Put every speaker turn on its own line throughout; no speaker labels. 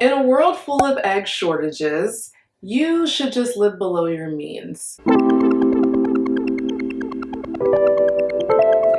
In a world full of egg shortages, you should just live below your means.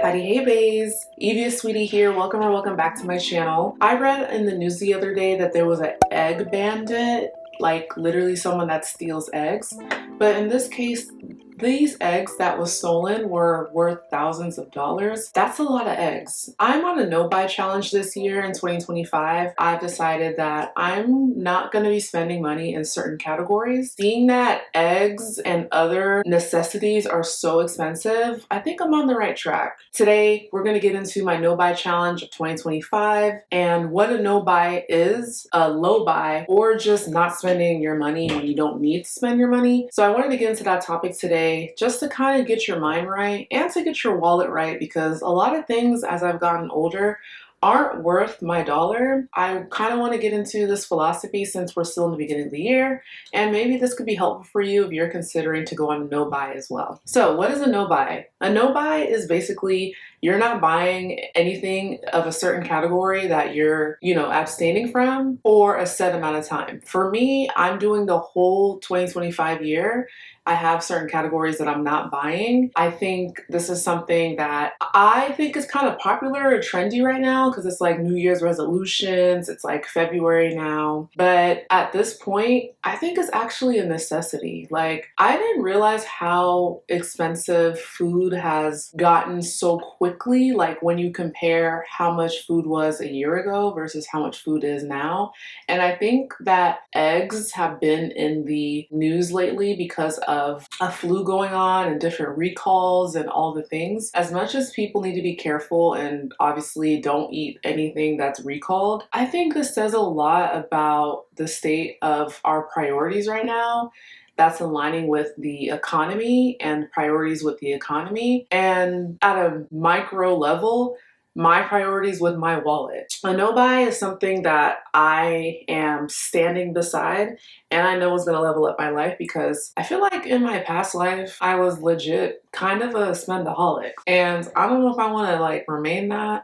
Howdy, hey bays. Evie Aswiti here. Welcome back to my channel. I read in the news the other day that there was an egg bandit, like literally someone that steals eggs. But in this case, these eggs that was stolen were worth thousands of dollars. That's a lot of eggs. I'm on a no-buy challenge this year in 2025. I've decided that I'm not going to be spending money in certain categories. Seeing that eggs and other necessities are so expensive, I think I'm on the right track. Today, we're going to get into my no-buy challenge of 2025 and what a no-buy is, a low buy, or just not spending your money when you don't need to spend your money. So I wanted to get into that topic today just to kind of get your mind right and to get your wallet right, because a lot of things as I've gotten older aren't worth my dollar. I kind of want to get into this philosophy since we're still in the beginning of the year, and maybe this could be helpful for you if you're considering to go on a no buy as well. So what is a no buy? A no buy is basically you're not buying anything of a certain category that you're, abstaining from for a set amount of time. For me, I'm doing the whole 2025 year. I have certain categories that I'm not buying. I think this is something that I think is kind of popular or trendy right now because it's like New Year's resolutions. It's like February now. But at this point, I think it's actually a necessity. Like, I didn't realize how expensive food has gotten so quickly. Like when you compare how much food was a year ago versus how much food is now. And I think that eggs have been in the news lately because of a flu going on and different recalls and all the things. As much as people need to be careful and obviously don't eat anything that's recalled, I think this says a lot about the state of our priorities right now. That's aligning with the economy and priorities with the economy. And at a micro level, my priorities with my wallet. A no buy is something that I am standing beside and I know is going to level up my life because I feel like in my past life I was legit kind of a spendaholic, and I don't know if I want to like remain that.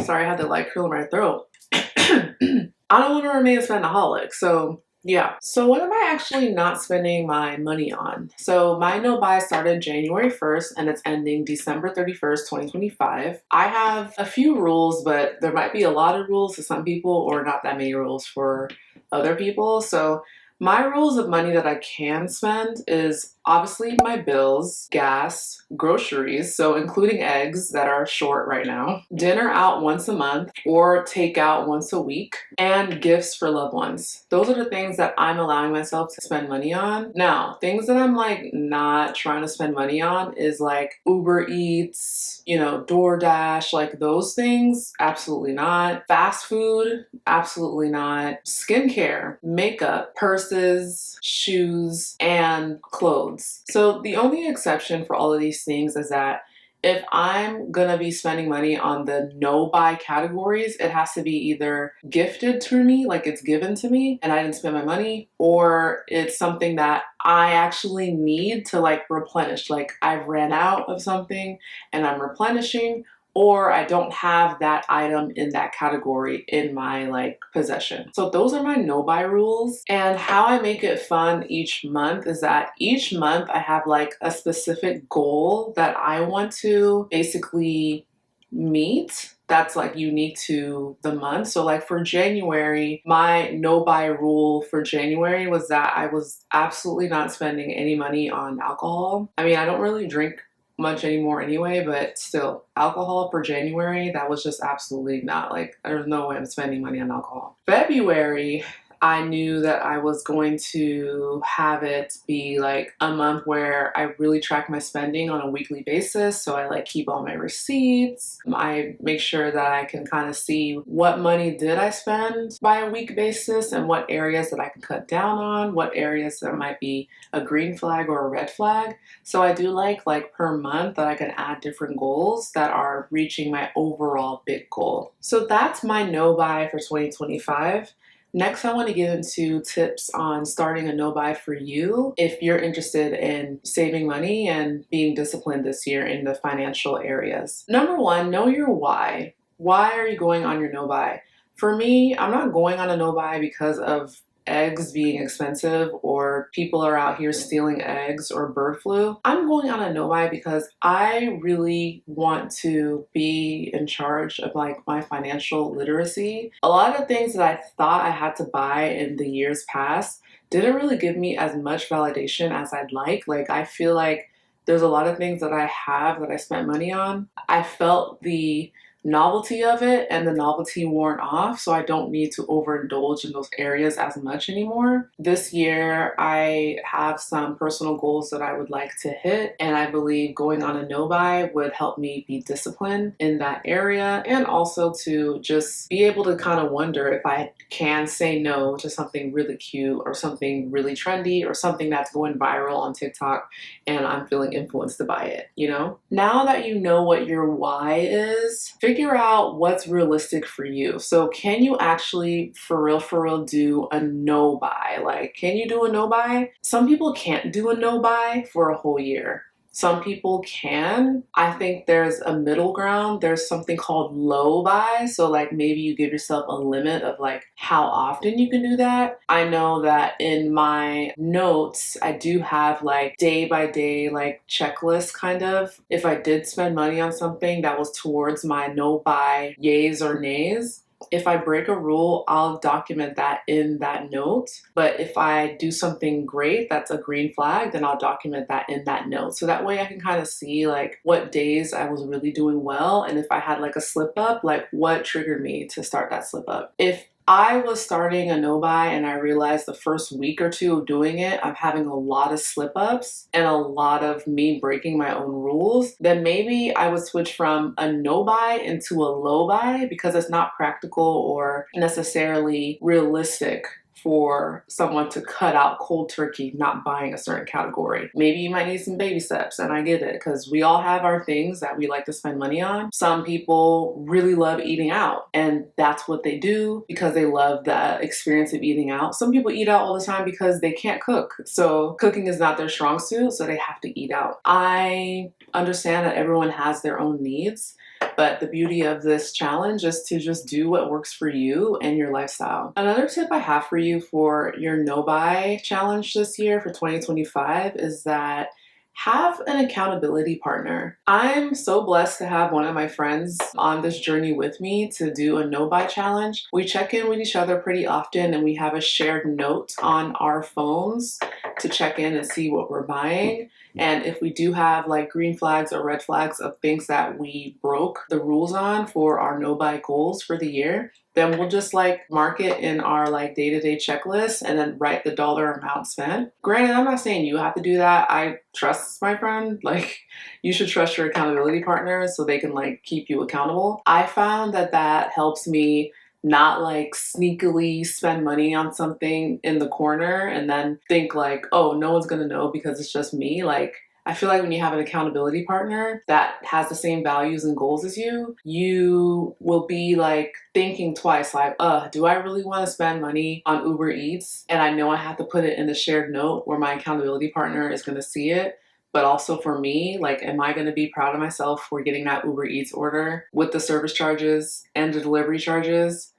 Sorry, I had to like curl my throat. I don't want to remain a spendaholic, so yeah. So what am I actually not spending my money on? So my no buy started January 1st and it's ending December 31st, 2025. I have a few rules, but there might be a lot of rules to some people or not that many rules for other people. So my rules of money that I can spend is obviously my bills, gas, groceries, so including eggs that are short right now, dinner out once a month or takeout once a week, and gifts for loved ones. Those are the things that I'm allowing myself to spend money on. Now, things that I'm like not trying to spend money on is like Uber Eats, DoorDash, like those things, absolutely not. Fast food, absolutely not. Skincare, makeup, purses, shoes, and clothes. So the only exception for all of these things is that if I'm gonna be spending money on the no buy categories, it has to be either gifted to me, like it's given to me and I didn't spend my money, or it's something that I actually need to like replenish. Like I've ran out of something and I'm replenishing, or I don't have that item in that category in my like possession. So those are my no buy rules. And how I make it fun each month is that each month I have like a specific goal that I want to basically meet that's like unique to the month. So like for January, my no buy rule for January was that I was absolutely not spending any money on alcohol. I mean, I don't really drink much anymore anyway, but still, alcohol for January, that was just absolutely not, like, there's no way I'm spending money on alcohol. February, I knew that I was going to have it be like a month where I really track my spending on a weekly basis. So I like keep all my receipts. I make sure that I can kind of see what money did I spend by a week basis and what areas that I can cut down on, what areas there might be a green flag or a red flag. So I do like per month that I can add different goals that are reaching my overall big goal. So that's my no buy for 2025. Next, I want to get into tips on starting a no buy for you if you're interested in saving money and being disciplined this year in the financial areas. Number one, know your why. Why are you going on your no buy? For me, I'm not going on a no buy because of eggs being expensive or people are out here stealing eggs or bird flu. I'm going on a no buy because I really want to be in charge of like my financial literacy. A lot of things that I thought I had to buy in the years past didn't really give me as much validation as I'd like. Like, I feel like there's a lot of things that I have that I spent money on. I felt the novelty of it and the novelty worn off, so I don't need to overindulge in those areas as much anymore. This year I have some personal goals that I would like to hit, and I believe going on a no buy would help me be disciplined in that area, and also to just be able to kind of wonder if I can say no to something really cute or something really trendy or something that's going viral on TikTok and I'm feeling influenced to buy it, you know? Now that you know what your why is, figure out what's realistic for you. So can you actually for real do a no buy? Like, can you do a no buy? Some people can't do a no buy for a whole year. Some people can. I think there's a middle ground. There's something called low buy. So like maybe you give yourself a limit of like how often you can do that. I know that in my notes, I do have like day by day like checklist kind of. If I did spend money on something that was towards my no buy yays or nays, if I break a rule, I'll document that in that note. But if I do something great that's a green flag, then I'll document that in that note. So that way I can kind of see like what days I was really doing well. And if I had like a slip up, like what triggered me to start that slip up. If I was starting a no buy and I realized the first week or two of doing it, I'm having a lot of slip ups and a lot of me breaking my own rules, then maybe I would switch from a no buy into a low buy because it's not practical or necessarily realistic for someone to cut out cold turkey not buying a certain category. Maybe you might need some baby steps, and I get it because we all have our things that we like to spend money on. Some people really love eating out and that's what they do because they love the experience of eating out. Some people eat out all the time because they can't cook. So cooking is not their strong suit, so they have to eat out. I understand that everyone has their own needs. But the beauty of this challenge is to just do what works for you and your lifestyle. Another tip I have for you for your no buy challenge this year for 2025 is that have an accountability partner. I'm so blessed to have one of my friends on this journey with me to do a no buy challenge. We check in with each other pretty often and we have a shared note on our phones to check in and see what we're buying. And if we do have like green flags or red flags of things that we broke the rules on for our no buy goals for the year, then we'll just like mark it in our like day-to-day checklist and then write the dollar amount spent. Granted, I'm not saying you have to do that. I trust my friend. Like, you should trust your accountability partner so they can like keep you accountable. I found that that helps me not like sneakily spend money on something in the corner and then think like, oh, no one's gonna know because it's just me. Like, I feel like when you have an accountability partner that has the same values and goals as you will be like thinking twice, like, do I really want to spend money on Uber Eats? And I know I have to put it in the shared note where my accountability partner is gonna see it. But also for me, like, am I gonna be proud of myself for getting that Uber Eats order with the service charges and the delivery charges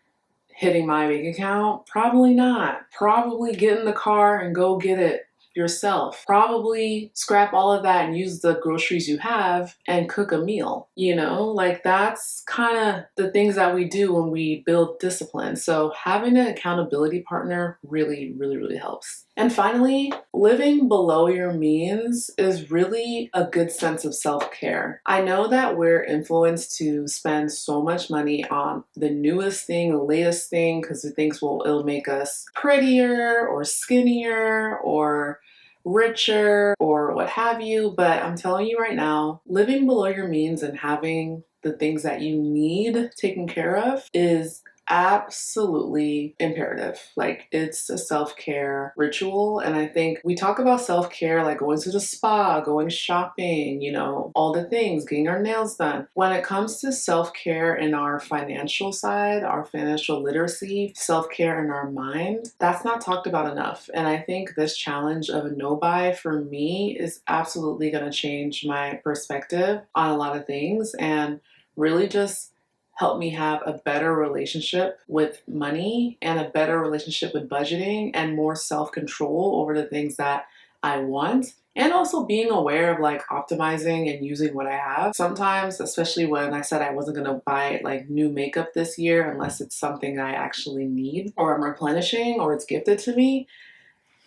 hitting my bank account? Probably not. Probably get in the car and go get it yourself. Probably scrap all of that and use the groceries you have and cook a meal. You know, like that's kind of the things that we do when we build discipline. So having an accountability partner really helps. And finally, living below your means is really a good sense of self-care. I know that we're influenced to spend so much money on the newest thing, the latest thing, because it thinks, well, it'll make us prettier or skinnier or richer or what have you. But I'm telling you right now, living below your means and having the things that you need taken care of is absolutely imperative. Like, it's a self-care ritual. And I think we talk about self-care like going to the spa, going shopping, you know, all the things, getting our nails done. When it comes to self-care in our financial side, our financial literacy, self-care in our mind, that's not talked about enough. And I think this challenge of a no buy for me is absolutely going to change my perspective on a lot of things and really just helped me have a better relationship with money and a better relationship with budgeting and more self-control over the things that I want. And also being aware of like optimizing and using what I have. Sometimes, especially when I said I wasn't gonna buy like new makeup this year unless it's something I actually need or I'm replenishing or it's gifted to me,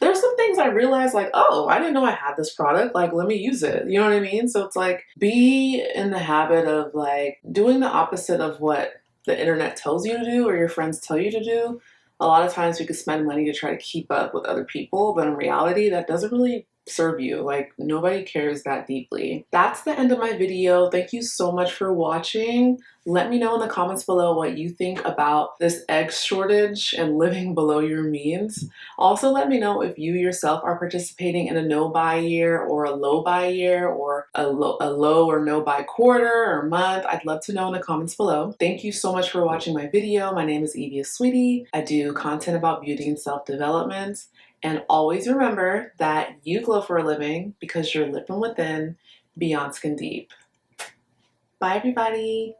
there's some things I realized like, oh, I didn't know I had this product. Like, let me use it. You know what I mean? So it's like, be in the habit of like doing the opposite of what the internet tells you to do or your friends tell you to do. A lot of times we could spend money to try to keep up with other people, but in reality, that doesn't really serve you. Like, nobody cares that deeply. That's the end of my video. Thank you so much for watching. Let me know in the comments below what you think about this egg shortage and living below your means. Also, let me know if you yourself are participating in a no-buy year or a low-buy year or a low or no-buy quarter or month. I'd love to know in the comments below. Thank you so much for watching my video. My name is Evie Aswiti. I do content about beauty and self-development. And always remember that you glow for a living because you're lit from within, beyond skin deep. Bye, everybody.